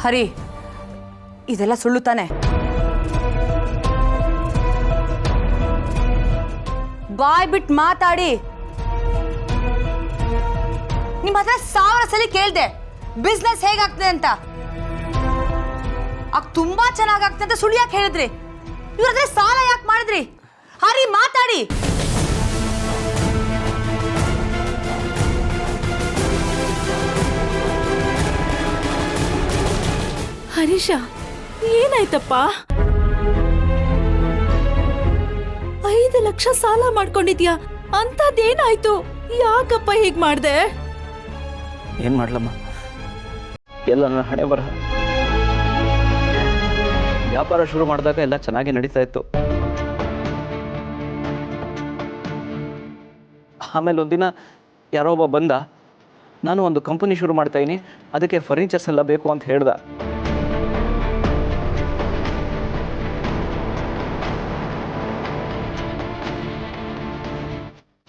ಹರಿ, ಇದೆಲ್ಲ ಸುಳ್ಳು ತಾನೆ? ಬಾಯ್ ಬಿಟ್ಟು ಮಾತಾಡಿ. ನಿಮ್ಮ ಹತ್ರ 1000 ಸಲ ಕೇಳ್ದೆ ಬಿಸ್ನೆಸ್ ಹೇಗಾಗ್ತದೆ ಅಂತ. ತುಂಬಾ ಚೆನ್ನಾಗಾಗ್ತದೆ ಅಂತ ಸುಳ್ಳು ಯಾಕೆ ಹೇಳಿದ್ರಿ? ಇವ್ರ ಹತ್ರ ಸಾಲ ಯಾಕೆ ಮಾಡಿದ್ರಿ? ಹರಿ, ಮಾತಾಡಿ. ಹರೀಶ, ಏನಾಯ್ತಪ್ಪ? 5 ಲಕ್ಷ ಸಾಲ ಮಾಡ್ಕೊಂಡಿದ್ಯಾ, ಅಂತದೇನಾಯ್ತು? ಯಾಕಪ್ಪ ಹೀಗ್ ಮಾಡ್ದೆ? ಏನ್ ಮಾಡ್ಲಮ್ಮ, ಎಲ್ಲ ನನ್ನ ಹಣೆ ಬರಹ. ವ್ಯಾಪಾರ ಶುರು ಮಾಡಿದಾಗ ಎಲ್ಲ ಚೆನ್ನಾಗಿ ನಡೀತಾ ಇತ್ತು. ಆಮೇಲೆ ಒಂದಿನ ಯಾರೋ ಒಬ್ಬ ಬಂದ, ನಾನು ಒಂದು ಕಂಪನಿ ಶುರು ಮಾಡ್ತಾ ಇದೀನಿ, ಅದಕ್ಕೆ ಫರ್ನಿಚರ್ಸ್ ಎಲ್ಲ ಬೇಕು ಅಂತ ಹೇಳ್ದ.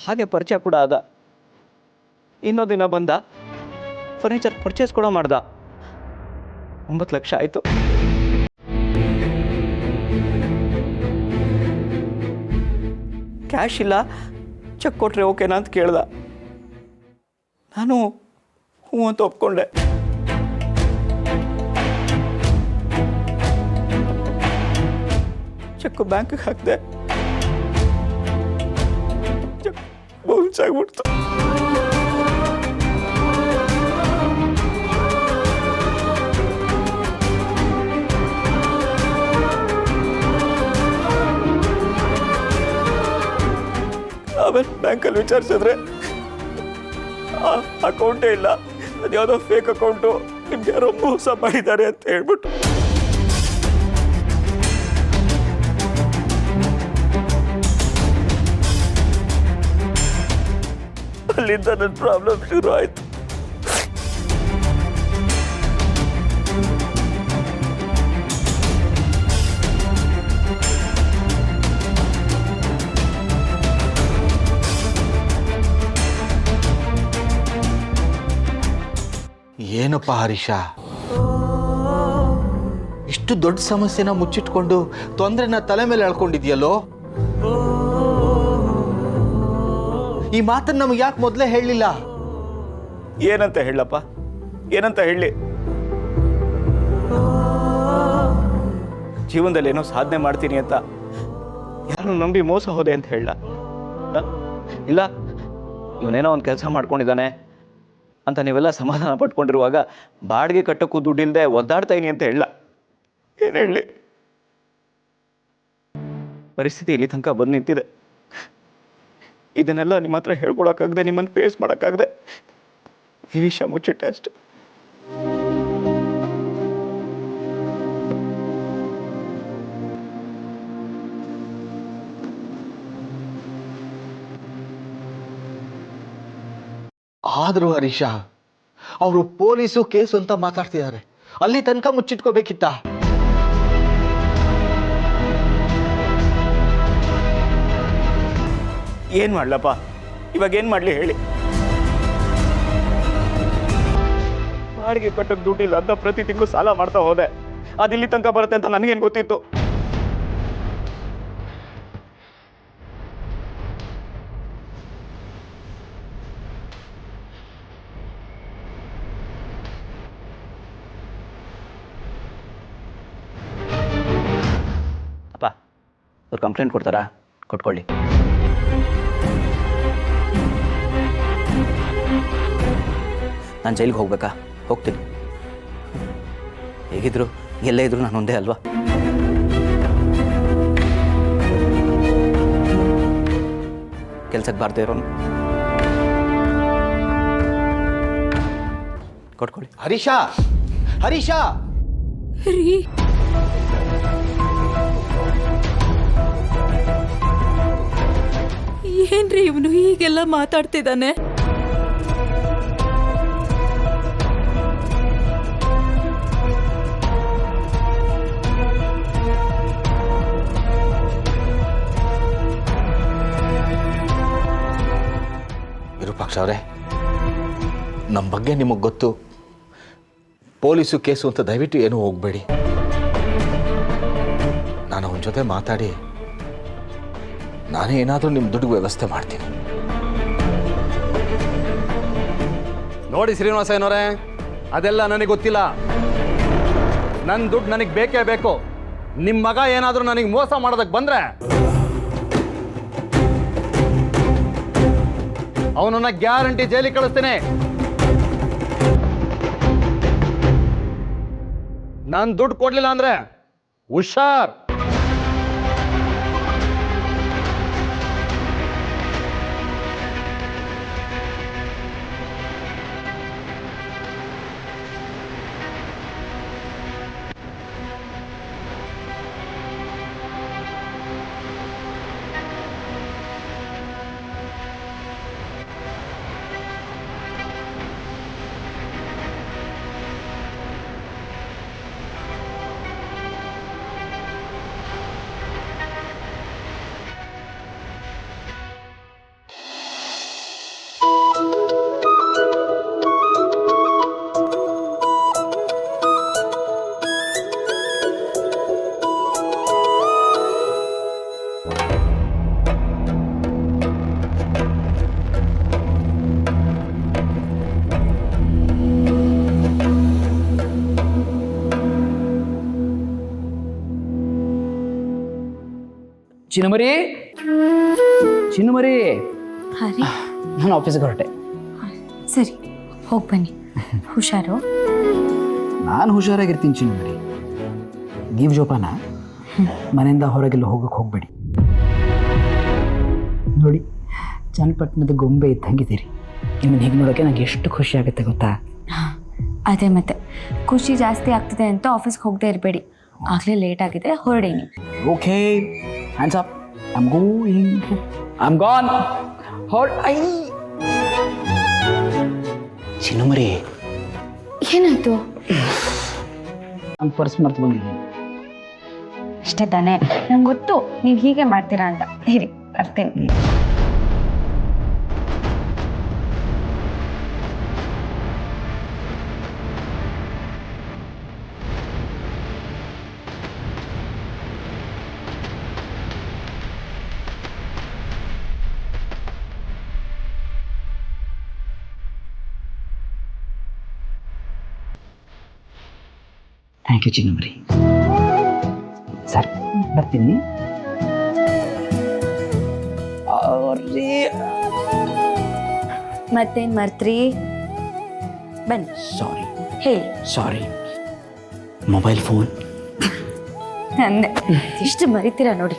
ಹಾಗೆ ಪರಿಚಯ ಕೂಡ ಆದ. ಇನ್ನೊಂದು ದಿನ ಬಂದ, ಫರ್ನಿಚರ್ ಪರ್ಚೇಸ್ ಕೂಡ ಮಾಡ್ದ. 9 ಲಕ್ಷ ಆಯಿತು. ಕ್ಯಾಶ್ ಇಲ್ಲ, ಚೆಕ್ ಕೊಟ್ರೆ ಓಕೆನಾ ಅಂತ ಕೇಳ್ದ. ನಾನು ಹ್ಞೂ ಅಂತ ಒಪ್ಕೊಂಡೆ. ಚೆಕ್ ಬ್ಯಾಂಕ್ಗೆ ಹಾಕಿದೆ, ಚೆಕ್ ಬೌನ್ಸ್ ಆಗ್ಬಿಡ್ತು. ಆಮೇಲೆ ಬ್ಯಾಂಕಲ್ಲಿ ವಿಚಾರಿಸಿದ್ರೆ ಅಕೌಂಟೇ ಇಲ್ಲ, ಅದ್ಯಾವುದೋ ಫೇಕ್ ಅಕೌಂಟು, ನಿಮ್ಗೆ ಯಾರೋ ಮೋಸ ಮಾಡಿದ್ದಾರೆ ಅಂತ ಹೇಳ್ಬಿಟ್ಟು. ಅಲ್ಲಿಂದ ನನ್ನ ಪ್ರಾಬ್ಲಮ್ ಶುರು ಆಯ್ತು. ಏನಪ್ಪ ಹರೀಶ, ಇಷ್ಟು ದೊಡ್ಡ ಸಮಸ್ಯೆನ ಮುಚ್ಚಿಟ್ಕೊಂಡು ತೊಂದರೆನ ತಲೆ ಮೇಲೆ ಎಳ್ಕೊಂಡಿದ್ಯಲ್ಲೋ? ಈ ಮಾತನ್ನ ನಮಗೆ ಯಾಕೆ ಮೊದಲೇ ಹೇಳಲಿಲ್ಲ? ಏನಂತ ಹೇಳಪ್ಪ, ಏನಂತ ಹೇಳಿ? ಜೀವನದಲ್ಲಿ ಏನೋ ಸಾಧನೆ ಮಾಡ್ತೀನಿ ಅಂತ ಯಾರು ನಂಬಿ ಮೋಸ ಹೋದೆ ಅಂತ ಹೇಳ? ಇಲ್ಲ, ಇವನೇನೋ ಒಂದು ಕೆಲಸ ಮಾಡ್ಕೊಂಡಿದ್ದಾನೆ ಅಂತ ನೀವೆಲ್ಲ ಸಮಾಧಾನ ಪಟ್ಕೊಂಡಿರುವಾಗ ಬಾಡಿಗೆ ಕಟ್ಟಕ್ಕೂ ದುಡ್ಡಿಲ್ಲದೆ ಒದ್ದಾಡ್ತಾ ಇದೀನಿ ಅಂತ ಹೇಳ? ಏನು ಹೇಳಿ? ಪರಿಸ್ಥಿತಿ ಇಲ್ಲಿ ತನಕ ಬಂದು ನಿಂತಿದೆ. ಇದನ್ನೆಲ್ಲ ನಿಮ್ಮ ಹತ್ರ ಹೇಳ್ಕೊಳಕ್ಕಾಗದೆ, ನಿಮ್ಮನ್ನು ಫೇಸ್ ಮಾಡೋಕ್ಕಾಗದೆ ಈ ವಿಷಯ ಮುಚ್ಚಿಟ್ಟೆ ಅಷ್ಟೆ. ಆದರೂ ಹರೀಶ, ಅವರು ಪೊಲೀಸು ಕೇಸು ಅಂತ ಮಾತಾಡ್ತಿದ್ದಾರೆ, ಅಲ್ಲಿ ತನಕ ಮುಚ್ಚಿಟ್ಕೋಬೇಕಿತ್ತ? ಏನ್ ಮಾಡ್ಲಪ್ಪ, ಇವಾಗ ಏನ್ ಮಾಡ್ಲಿ ಹೇಳಿ? ಬಾಡಿಗೆ ಕಟ್ಟಕ್ಕೆ ದುಡ್ಡಿಲ್ಲ ಅಂತ ಪ್ರತಿ ತಿಂಗಳು ಸಾಲ ಮಾಡ್ತಾ ಹೋದೆ. ಅದಿಲ್ಲಿ ತನಕ ಬರುತ್ತೆ ಅಂತ ನನಗೇನು ಗೊತ್ತಿತ್ತು? ಅಪ್ಪ, ಅವ್ರು ಕಂಪ್ಲೇಂಟ್ ಕೊಡ್ತಾರಾ? ಕೊಟ್ಕೊಳ್ಳಿ. ನಾನು ಜೈಲಿಗೆ ಹೋಗ್ಬೇಕಾ? ಹೋಗ್ತೀನಿ. ಹೇಗಿದ್ರು ಎಲ್ಲೇ ಇದ್ರು ನಾನು ಒಂದೇ ಅಲ್ವಾ? ಕೆಲ್ಸಕ್ಕೆ ಬಾರ್ದೇ ಇರೋನು. ಕೊಟ್ಕೊಳ್ಳಿ. ಹರೀಶ, ಹರೀಶ! ರೀ, ಏನ್ರಿ ಇವನು ಹೀಗೆಲ್ಲ ಮಾತಾಡ್ತಿದ್ದಾನೆ? ವಿರೂಪಾಕ್ಷ ಅವರೇ, ನಮ್ಮ ಬಗ್ಗೆ ನಿಮಗೆ ಗೊತ್ತು. ಪೊಲೀಸು ಕೇಸು ಅಂತ ದಯವಿಟ್ಟು ಏನೂ ಹೋಗಬೇಡಿ. ನಾನು ಅವನ ಜೊತೆ ಮಾತಾಡಿ ನಾನೇ ಏನಾದರೂ ನಿಮ್ಮ ದುಡ್ಡು ವ್ಯವಸ್ಥೆ ಮಾಡ್ತೀನಿ. ನೋಡಿ ಶ್ರೀನಿವಾಸ ಏನೋರೆ, ಅದೆಲ್ಲ ನನಗೆ ಗೊತ್ತಿಲ್ಲ. ನನ್ನ ದುಡ್ಡು ನನಗೆ ಬೇಕೇ ಬೇಕು. ನಿಮ್ಮ ಮಗ ಏನಾದರೂ ನನಗೆ ಮೋಸ ಮಾಡೋದಕ್ಕೆ ಬಂದರೆ ಅವನನ್ನ ಗ್ಯಾರಂಟಿ ಜೈಲಿಗೆ ಕಳಿಸ್ತೇನೆ. ನಾನು ದುಡ್ಡು ಕೊಡ್ಲಿಲ್ಲ ಅಂದ್ರೆ ಹುಷಾರ್. ಚಿನ್ನಮರಿ, ಚಿನ್ನಮರಿ, ಹಾಂ ರೀ. ನಾನು ಆಫೀಸಿಗೆ ಹೊರಟೆ. ಸರಿ, ಹೋಗಿ ಬನ್ನಿ. ಹುಷಾರು. ನಾನು ಹುಷಾರಾಗಿರ್ತೀನಿ ಚಿನ್ನಮರಿ. ನೀವು ಜೋಪಾನ. ಮನೆಯಿಂದ ಹೊರಗೆಲ್ಲ ಹೋಗಕ್ಕೆ ಹೋಗಬೇಡಿ. ನೋಡಿ, ಚನ್ನಪಟ್ಟಣದ ಗೊಂಬೆ ಇದ್ದಂಗಿದ್ದೀರಿ. ನಿಮ್ಮನ್ನು ಹೀಗೆ ನೋಡೋಕ್ಕೆ ನನಗೆ ಎಷ್ಟು ಖುಷಿ ಆಗುತ್ತೆ ಗೊತ್ತಾ? ಅದೇ ಮತ್ತೆ ಖುಷಿ ಜಾಸ್ತಿ ಆಗ್ತಿದೆ ಅಂತ ಆಫೀಸ್ಗೆ ಹೋಗದೆ ಇರಬೇಡಿ. ಆಗಲೇ ಲೇಟ್ ಆಗಿದೆ, ಹೊರಡೇನಿ. Okay, hands up. I am going. I am gone. ಚಿನ್ನಮರಿ, ಏನಾಯ್ತು? ನಾನು ಪರ್ಸ್ ಮರ್ತು ಬಂದಿದ್ದೀನಿ. ಅಷ್ಟೇ ತಾನೇ, ನಂಗೆ ಗೊತ್ತು ನೀವು ಹೀಗೆ ಮಾಡ್ತೀರಾ ಅಂತ. ಹೇಳಿ, ಬರ್ತೇನೆ. Thank you ಚಿನ್ನಮರಿ. ಸರ್, ಬರ್ತೀನಿ. ಮತ್ತೇನು ಮರ್ತ್ರಿ? ಬನ್ನಿ. ಸಾರಿ, ಹೇಳಿ. ಸಾರಿ. ಮೊಬೈಲ್ ಫೋನ್ ಅಂದೆ, ಎಷ್ಟು ಮರಿತೀರಾ ನೋಡಿ.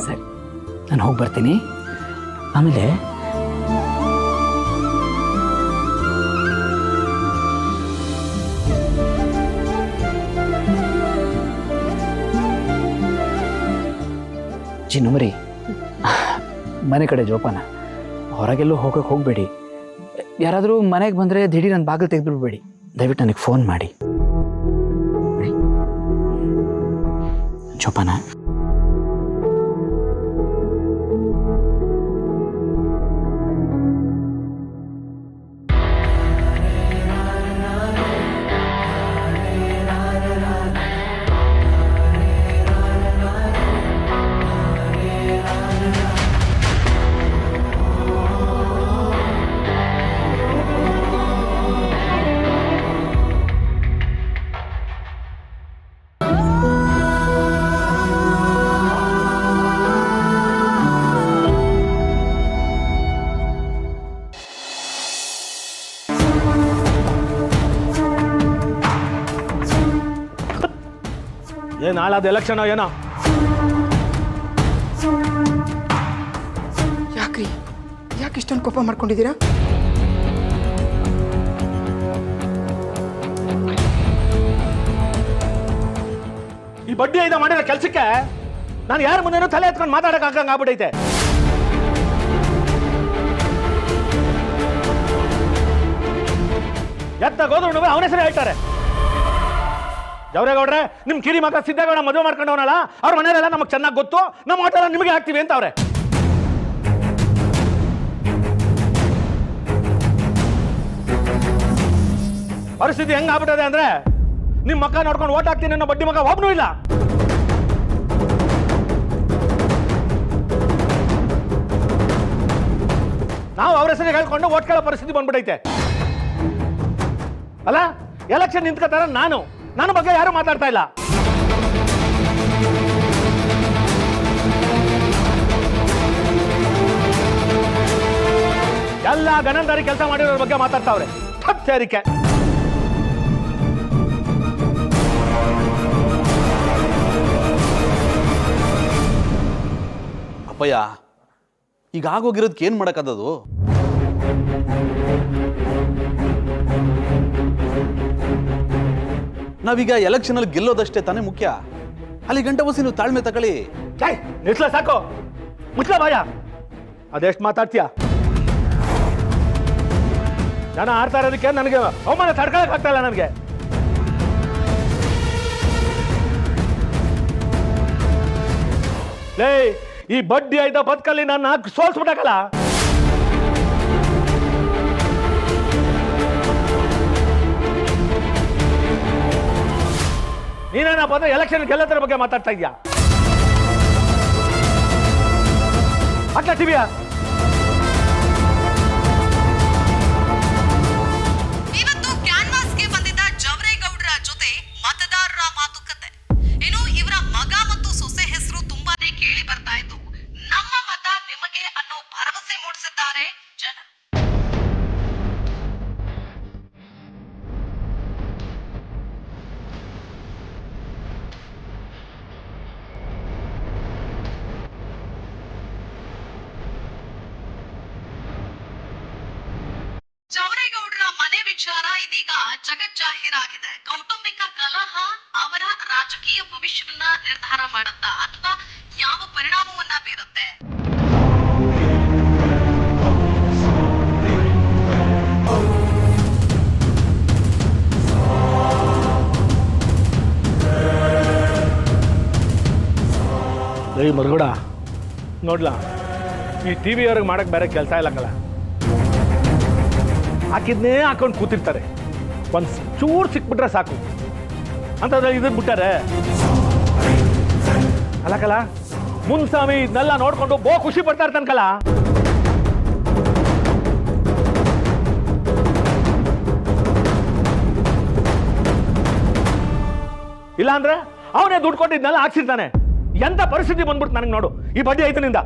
ಸರಿ, ನಾನು ಹೋಗಿ ಬರ್ತೀನಿ. ಆಮೇಲೆ ಚಿನ್ನಮರಿ, ಮನೆ ಕಡೆ ಜೋಪಾನ. ಹೊರಗೆಲ್ಲೂ ಹೋಗಕ್ಕೆ ಹೋಗಬೇಡಿ. ಯಾರಾದರೂ ಮನೆಗೆ ಬಂದರೆ ದಿಢೀರ್ ನನ್ನ ಬಾಗಿಲು ತೆಗೆದುಬಿಡ್ಬೇಡಿ. ದಯವಿಟ್ಟು ನನಗೆ ಫೋನ್ ಮಾಡಿ. ಜೋಪಾನ. ಏನು ನಾಳಾದ ಎಲೆಕ್ಷನ್ ಏನೋ? ಯಾಕ್ರಿ, ಯಾಕೆ ಇಷ್ಟೊಂದು ಕೋಪ ಮಾಡ್ಕೊಂಡಿದ್ದೀರಾ? ಈ ಬಡ್ಡಿ ಐದ ಮಾಡಿರೋ ಕೆಲಸಕ್ಕೆ ನಾನು ಯಾರ ಮುಂದೆನೂ ತಲೆ ಎತ್ಕೊಂಡು ಮಾತಾಡೋಕೆ ಆಗ್ಬಿಟ್ಟೈತೆ. ಎತ್ತ ಹೋದ್ರು ಅವನ ಹೆಸರು ಹೇಳ್ತಾರೆ. ಜವರೇಗೌಡ್ರೆ, ನಿಮ್ ಕಿರಿ ಮಗ ಸಿದ್ದೇಗೌಡ ಮದುವೆ ಮಾಡ್ಕೊಂಡವನಲ್ಲ, ಅವ್ರ ಮನೆಯಲ್ಲ ನಮಗೆ ಚೆನ್ನಾಗಿ ಗೊತ್ತು, ನಮ್ಮ ಹೋಟೆಲ್ ನಿಮಗೆ ಹಾಕ್ತೀವಿ ಅಂತ ಅವ್ರೆ. ಪರಿಸ್ಥಿತಿ ಹೆಂಗ್ ಆಗ್ಬಿಟ್ಟದೆ ಅಂದ್ರೆ, ನಿಮ್ ಮಕ್ಕ ನೋಡ್ಕೊಂಡು ಓಟ್ ಹಾಕ್ತೀನಿ ಅನ್ನೋ ಬಡ್ಡಿ ಮಗ ಒಬ್ನೂ ಇಲ್ಲ. ನಾವು ಅವ್ರ ಹೆಸರಿಗೆ ಹೇಳ್ಕೊಂಡು ಓಟ್ ಕೇಳೋ ಪರಿಸ್ಥಿತಿ ಬಂದ್ಬಿಟ್ಟೈತೆ ಅಲ್ಲ. ಎಲೆಕ್ಷನ್ ನಿಂತ್ಕೋತಾರ, ನನ್ನ ಬಗ್ಗೆ ಯಾರು ಮಾತಾಡ್ತಾ ಇಲ್ಲ. ಎಲ್ಲ ಗಣಂದಾರಿ ಕೆಲಸ ಮಾಡಿರೋರ ಬಗ್ಗೆ ಮಾತಾಡ್ತಾವ್ರೆ. ಸೇರಿಕೆ ಅಪ್ಪಯ್ಯ, ಈಗ ಆಗೋಗಿರೋದಕ್ಕೆ ಏನು ಮಾಡೋಕ್ಕದದು? ನಾವೀಗ ಎಲೆಕ್ಷನಲ್ಲಿ ಗೆಲ್ಲೋದಷ್ಟೇ ತಾನೇ ಮುಖ್ಯ. ಅಲ್ಲಿ ಗಂಟ ಬಸಿ ನೀವು ತಾಳ್ಮೆ ತಗೊಳ್ಳಿ. ನಿಲ್ಸ್ಲ ಸಾಕು, ಮುಚ್ಲ ಬಾಯ. ಅದೆಷ್ಟು ಮಾತಾಡ್ತೀಯ? ಜನ ಆಡ್ತಾ ಇರೋದಕ್ಕೆ ನನಗೆ ಅವಮಾನ ತಡ್ಕೊಳಕ್ ಆಗ್ತಾ ಇಲ್ಲ. ನನಗೆ ಲೇ, ಈ ಬಡ್ಡಿ ಆಯ್ದ ಬದುಕಲ್ಲಿ ನನ್ನ ಸೋಲ್ಸ್ಬಿಟ್ಟಕಲ್ಲ. ನೀನೇನಪ್ಪ ಅಂದ್ರೆ ಎಲೆಕ್ಷನ್ ಗೆಲ್ಲದ್ರ ಬಗ್ಗೆ ಮಾತಾಡ್ತಾ ಇದ್ಯಾ? ಅಟ್ಲ ಟಿವಿಯ ಇವತ್ತು ಕ್ಯಾನ್ವಾಸ್ಗೆ ಬಂದಿದ್ದ ಜವರೇಗೌಡರ ಜೊತೆ ಮತದಾರರ ಮಾತುಕತೆ. ಏನು, ಇವರ ಮಗ ಮತ್ತು ಸೊಸೆ ಹೆಸರು ತುಂಬಾನೇ ಕೇಳಿ ಬರ್ತಾ ಇತ್ತು. ನಮ್ಮ ಮತ ನಿಮಗೆ ಅನ್ನೋ ಭರವಸೆ ಮೂಡಿಸಿದ್ದಾರೆ ಜನ. ಜವರೇಗೌಡರ ಮನೆ ವಿಚಾರ ಇದೀಗ ಜಗಜ್ಜಾಹೀರಾಗಿದೆ. ಕೌಟುಂಬಿಕ ಕಲಹ ಅವರ ರಾಜಕೀಯ ಭವಿಷ್ಯವನ್ನ ನಿರ್ಧಾರ ಮಾಡುತ್ತಾ ಅಥವಾ ಯಾವ ಪರಿಣಾಮವನ್ನ ಬೀರುತ್ತೆ? ಮರುಗೂಡ ನೋಡ್ಲಾ, ಈ ಟಿವಿ ಅವ್ರಿಗೆ ಮಾಡಕ್ ಬೇರೆ ಕೆಲಸ ಇಲ್ಲಕ್ಕಲ್ಲ. ಹಾಕಿದ್ನೇ ಹಾಕೊಂಡು ಕೂತಿರ್ತಾರೆ. ಒಂದು ಚೂರು ಸಿಕ್ಬಿಟ್ರೆ ಸಾಕು ಅಂತಂದ್ರೆ ಇದನ್ನ ಬಿಟ್ಟಾರೆ ಅಲ್ಲಕಲ್ಲ. ಮುನ್ಸ್ವಾಮಿ ಇದನ್ನೆಲ್ಲ ನೋಡ್ಕೊಂಡು ಬೋ ಖುಷಿ ಪಡ್ತಾ ಇರ್ತಾನಕಲ್ಲ. ಇಲ್ಲ ಅಂದ್ರೆ ಅವನೇ ದುಡ್ಡು ಕೊಟ್ಟು ಇದನ್ನೆಲ್ಲ ಹಾಕ್ಸಿರ್ತಾನೆ. ಎಂತ ಪರಿಸ್ಥಿತಿ ಬಂದ್ಬಿಡ್ತು ನನಗೆ ನೋಡು ಈ ಬಡ್ಡಿ ಐತನಿಂದ.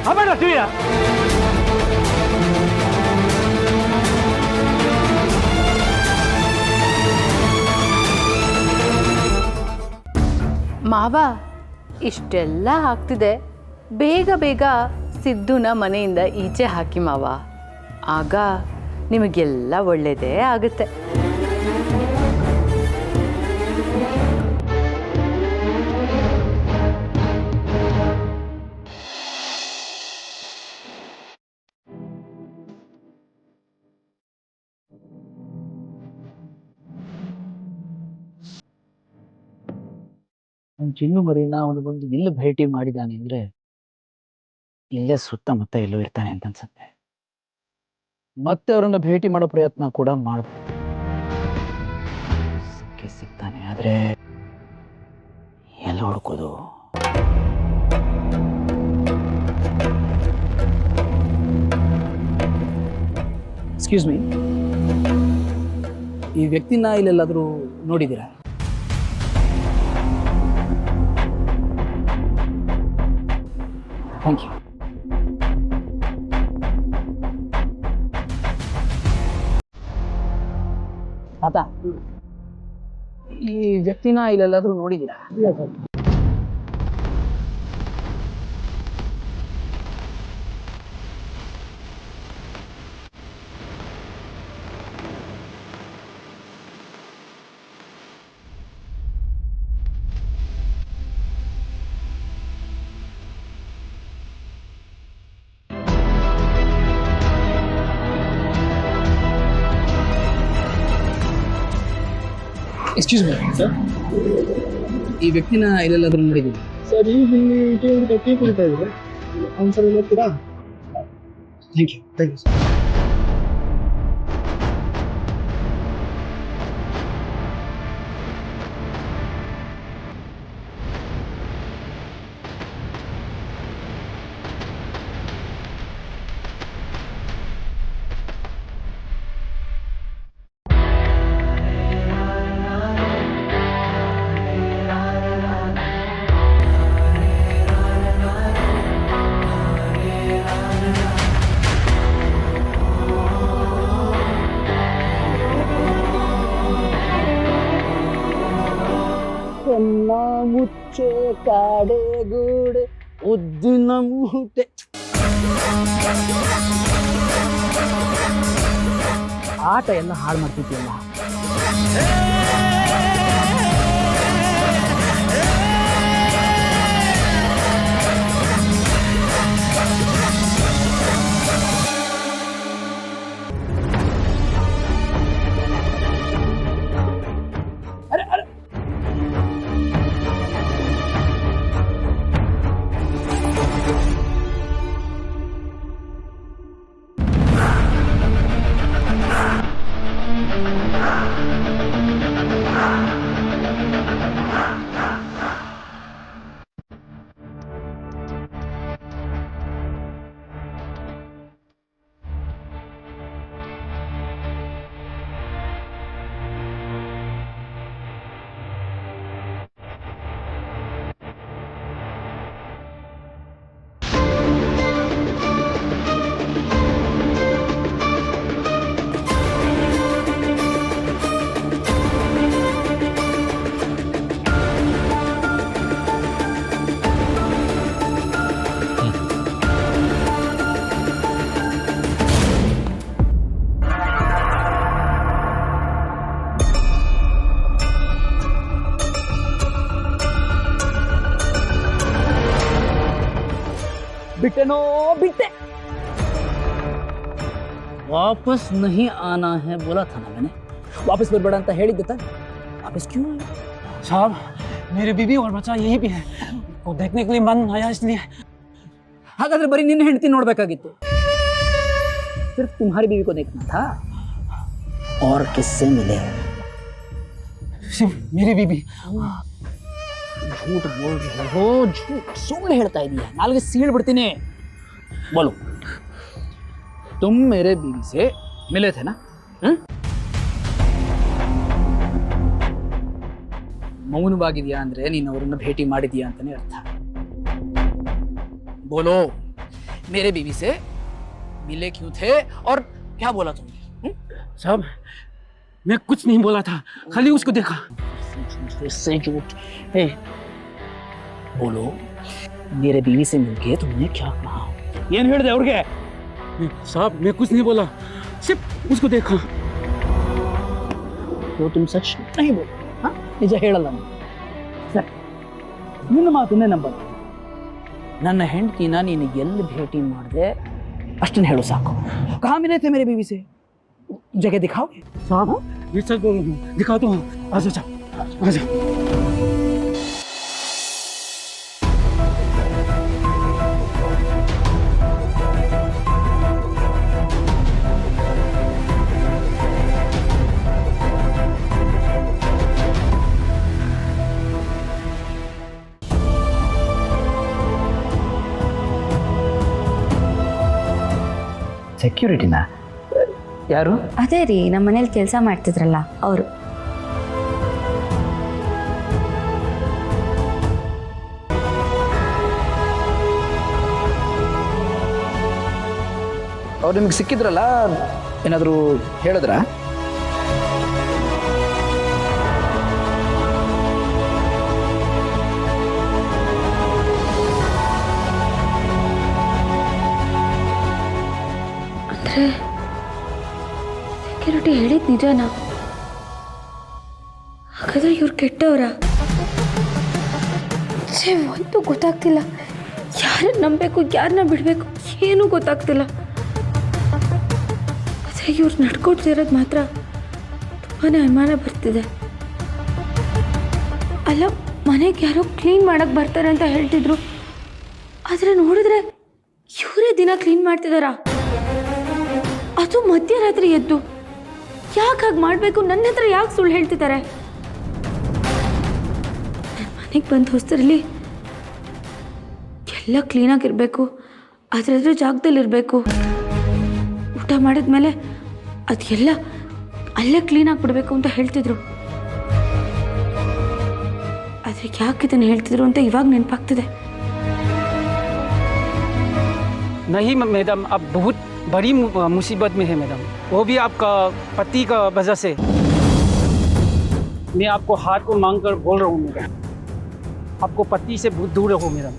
ಆಮೇಲೆ ಟಿವಿಯ ಮಾವ, ಇಷ್ಟೆಲ್ಲ ಆಗ್ತಿದೆ, ಬೇಗ ಬೇಗ ಸಿದ್ದುನ ಮನೆಯಿಂದ ಈಚೆ ಹಾಕಿ ಮಾವ. ಆಗ ನಿಮಗೆಲ್ಲ ಒಳ್ಳೆಯದೇ ಆಗುತ್ತೆ. ಚಿನ್ನು ಮರಿನ ಅವನು ಬಂದು ಎಲ್ಲಿ ಭೇಟಿ ಮಾಡಿದ್ದಾನೆ ಅಂದ್ರೆ ಇಲ್ಲೇ ಸುತ್ತಮುತ್ತ ಎಲ್ಲೋ ಇರ್ತಾನೆ ಅಂತ ಅನ್ಸುತ್ತೆ. ಮತ್ತೆ ಅವರನ್ನ ಭೇಟಿ ಮಾಡೋ ಪ್ರಯತ್ನ ಕೂಡ ಮಾಡ್ಬೋದು. ಸಿಗ್ತಾನೆ, ಆದ್ರೆ ಎಲ್ಲ ಹುಡುಕೋದು? ಎಕ್ಸ್ಕ್ಯೂಸ್ ಮೀ, ಈ ವ್ಯಕ್ತಿನ ಇಲ್ಲೆಲ್ಲಾದ್ರೂ ನೋಡಿದ್ದೀರಾ? Thank you. ತಾತ, ಈ ವ್ಯಕ್ತಿನ ಇಲ್ಲೆಲ್ಲಾದ್ರೂ ನೋಡಿದ್ದೀರಾ? ಎಕ್ಸ್ಕ್ಯೂಸ್ ಮೀ ಸರ್, ಈ ವ್ಯಕ್ತಿನ ಎಲ್ಲೆಲ್ಲಾದ್ರೂ ನೋಡಿದ್ದೀವಿ ಸರ್. ಈಗ ಇಲ್ಲಿ ಟೀ ಕುಡಿತಾ ಇದ್ರೆ ಒಂದ್ಸಲ ನೋಡ್ತೀರಾ? Thank you. Thank you sir. ಮುಚ್ಚೆ ಕಾಡೆಗೂಡೆ ಉದ್ದಿನ ಮೂಟೆ. ಆಟ ಎಲ್ಲ ಹಾಳು ಮಾಡ್ತಿದ್ಯಲ್ಲ. बिटेनो बिटे वापस नहीं आना है बोला था ना मैंने. वापस बरबड़ा ಅಂತ ಹೇಳಿದ್ದೆ ತಾನೆ. वापस क्यों आए? साहब, मेरी बीवी और बच्चा यहीं पे है. वो देखने के लिए मन आया इसलिए. ಹಾಗಾದ್ರೆ ಬರೀ ನಿನ್ನ ಹೆಂಡತಿ ನೋಡಬೇಕಾಗಿತ್ತು. सिर्फ तुम्हारी बीवी को देखना था. और किससे मिले? सिर्फ मेरी बीवी. झूठ बोल रहे हो. झूठ सुन ಹೇಳ್ತಾ ಇದೀಯ. ನಾಲ್ಗೆ ಸೀಳ್ ಬಿಡ್ತೀನಿ. बोलो, तुम मेरे बीवी से मिले थे ना? ಮೌನವಾಗಿದೆಯಾ ಅಂದ್ರೆ ನೀನು ಅವರನ್ನ ಭೇಟಿ ಮಾಡಿದೀಯಾ ಅಂತಾನೆ ಅರ್ಥ. बोलो, मेरे बीवी से मिले क्यों थे और क्या बोला तुमने? साहब, मैं कुछ नहीं बोला था, खाली उसको देखा. इससे झूठ. बोलो, मेरे बीवी से मिलके तुमने क्या कहा? ಏನ್ ಹೇಳಿದೆ ಅವ್ರಿಗೆ? साहब, मैं कुछ नहीं बोला, सिर्फ उसको देखा. तो तुम सच नहीं बोलो. हाँ, ನಿಜ ಹೇಳಲ್ಲ ನಾನು. ಸರಿ, ನಿನ್ನ ಮಾತನ್ನೇ ನಂಬಲ್ಲ. ನನ್ನ ಹೆಂಡತಿನ ನೀನು ಎಲ್ಲಿ ಭೇಟಿ ಮಾಡಿದೆ ಅಷ್ಟನ್ನು ಹೇಳು ಸಾಕು. कहाँ मिले थे मेरे बीवी से? जगह दिखाओगे? साहब, ये सब दिखाता हूँ. आजा, आजा. ಸೆಕ್ಯೂರಿಟಿನಾ? ಯಾರು? ಅದೇ ರೀ, ನಮ್ಮ ಮನೇಲಿ ಕೆಲಸ ಮಾಡ್ತಿದ್ರಲ್ಲ ಅವರು. ಅವ್ರು ನಿಮ್ಗೆ ಸಿಕ್ಕಿದ್ರಲ್ಲ, ಏನಾದರೂ ಹೇಳಿದ್ರಾ? ಅಂದರೆ ಸೆಕ್ಯೂರಿಟಿ ಹೇಳಿದ ನಿಜನಾ? ಹಾಗಾದ್ರೆ ಇವ್ರು ಕೆಟ್ಟವರ? ಒಂದು ಗೊತ್ತಾಗ್ತಿಲ್ಲ. ಯಾರನ್ನ ನಂಬಬೇಕು, ಯಾರನ್ನ ಬಿಡಬೇಕು, ಏನೂ ಗೊತ್ತಾಗ್ತಿಲ್ಲ. ಆದರೆ ಇವ್ರು ನಡ್ಕೊಡ್ತಿರೋದು ಮಾತ್ರ ತುಂಬಾ ಅನುಮಾನ ಬರ್ತಿದೆ. ಅಲ್ಲ ಮನೆಗೆ ಯಾರೋ ಕ್ಲೀನ್ ಮಾಡಕ್ಕೆ ಬರ್ತಾರೆ ಅಂತ ಹೇಳ್ತಿದ್ರು, ಆದರೆ ನೋಡಿದ್ರೆ ಇವರೇ ದಿನ ಕ್ಲೀನ್ ಮಾಡ್ತಿದಾರಾ? ಅದು ಮಧ್ಯರಾತ್ರಿ ಎದ್ದು ಯಾಕೆ ಹಾಗೆ ಮಾಡಬೇಕು? ನನ್ನ ಹತ್ರ ಯಾಕೆ ಸುಳ್ಳು ಹೇಳ್ತಿದ್ದಾರೆ? ನನ್ನ ಮನೆಗೆ ಬಂದ ಹೊಸರಲ್ಲಿ ಎಲ್ಲ ಕ್ಲೀನಾಗಿರಬೇಕು, ಅದರ ಜಾಗದಲ್ಲಿರಬೇಕು. ಊಟ ಮಾಡಿದ್ಮೇಲೆ ಅದೆಲ್ಲ ಅಲ್ಲೇ ಕ್ಲೀನಾಗಿ ಬಿಡಬೇಕು ಅಂತ ಹೇಳ್ತಿದ್ರು. ಆದರೆ ಯಾಕೆ ಇದನ್ನು ಹೇಳ್ತಿದ್ರು ಅಂತ ಇವಾಗ ನೆನಪಾಗ್ತಿದೆ. नहीं मैडम, आप बहुत बड़ी मुसीबत में है मैडम, वो भी आपका पति का वजह से। मैं आपको हाथ को मांग कर बोल रहा हूँ मैडम, आपको पति से बहुत दूर रहो मैडम।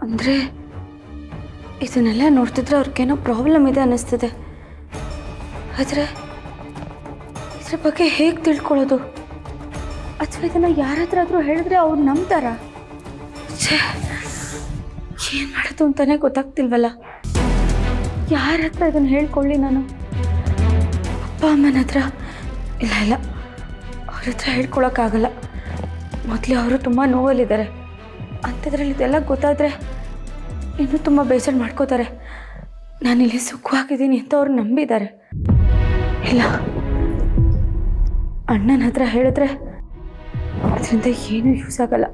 ಅಂದರೆ ಇದನ್ನೆಲ್ಲ ನೋಡ್ತಿದ್ರೆ ಅವ್ರಿಗೇನೋ ಪ್ರಾಬ್ಲಮ್ ಇದೆ ಅನ್ನಿಸ್ತಿದೆ. ಆದರೆ ಇದ್ರ ಬಗ್ಗೆ ಹೇಗೆ ತಿಳ್ಕೊಳ್ಳೋದು? ಅಥವಾ ಇದನ್ನು ಯಾರ ಹತ್ರ ಆದರೂ ಹೇಳಿದ್ರೆ ಅವ್ರು ನಂಬ್ತಾರ? ಏನು ಮಾಡೋದು ಅಂತಾನೆ ಗೊತ್ತಾಗ್ತಿಲ್ವಲ್ಲ. ಯಾರ ಹತ್ರ ಇದನ್ನು ಹೇಳ್ಕೊಳ್ಳಿ ನಾನು? ಅಪ್ಪ ಅಮ್ಮನ ಹತ್ರ? ಇಲ್ಲ, ಅವ್ರ ಹತ್ರ ಹೇಳ್ಕೊಳಕ್ಕಾಗಲ್ಲ. ಮೊದಲೇ ಅವರು ತುಂಬ ನೋವಲ್ಲಿದ್ದಾರೆ. ಅಂಥದ್ರಲ್ಲಿ ಇದೆಲ್ಲ ಗೊತ್ತಾದರೆ ಇನ್ನೂ ತುಂಬ ಬೇಜಾರು ಮಾಡ್ಕೋತಾರೆ. ನಾನಿಲ್ಲಿ ಸುಖವಾಗಿದ್ದೀನಿ ಅಂತ ಅವ್ರು ನಂಬಿದ್ದಾರೆ. ಇಲ್ಲ, ಅಣ್ಣನ ಹತ್ರ ಹೇಳಿದ್ರೆ ಅದರಿಂದ ಏನೂ ಯೂಸ್ ಆಗಲ್ಲ.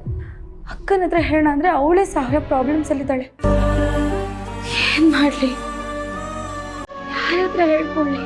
ಅಕ್ಕನ ಹತ್ರ ಹೇಳೋಣ ಅಂದರೆ ಅವಳೇ ಸಾವಿರ ಪ್ರಾಬ್ಲಮ್ಸಲ್ಲಿದ್ದಾಳೆ. ಏನು ಮಾಡಲಿ? ಯಾರ ಹತ್ರ ಹೇಳ್ಕೊಳ್ಳಿ?